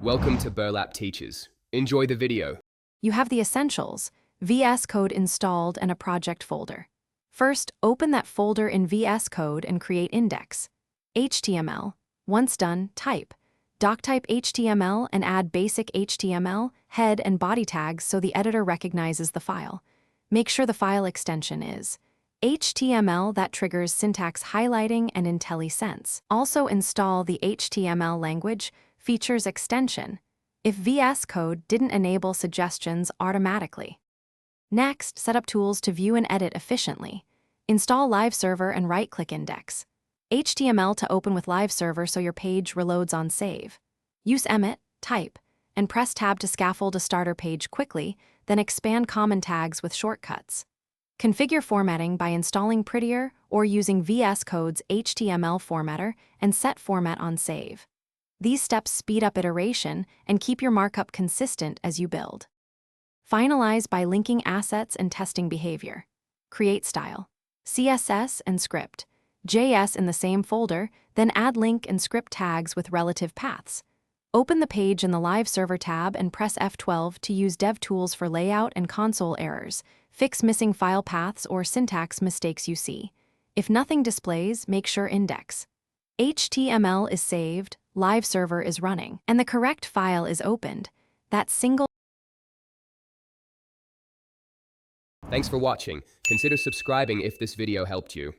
Welcome to Burlap Teachers. Enjoy the video. You have the essentials, VS Code installed and a project folder. First, open that folder in VS Code and create index. HTML. Once done, type. Doctype HTML and add basic HTML, head and body tags so the editor recognizes the file. Make sure the file extension is HTML. That triggers syntax highlighting and IntelliSense. Also install the HTML language features extension if VS Code didn't enable suggestions automatically. Next, set up tools to view and edit efficiently. Install Live Server and right-click Index. HTML to open with Live Server so your page reloads on save. Use Emmet, type, and press Tab to scaffold a starter page quickly, then expand common tags with shortcuts. Configure formatting by installing Prettier or using VS Code's HTML formatter and set format on save. These steps speed up iteration and keep your markup consistent as you build. Finalize by linking assets and testing behavior. Create style, CSS and script, JS in the same folder, then add link and script tags with relative paths. Open the page in the Live Server tab and press F12 to use dev tools for layout and console errors. Fix missing file paths or syntax mistakes you see. If nothing displays, make sure index. HTML is saved, Live Server is running, and the correct file is opened. That single. Thanks for watching. Consider subscribing if this video helped you.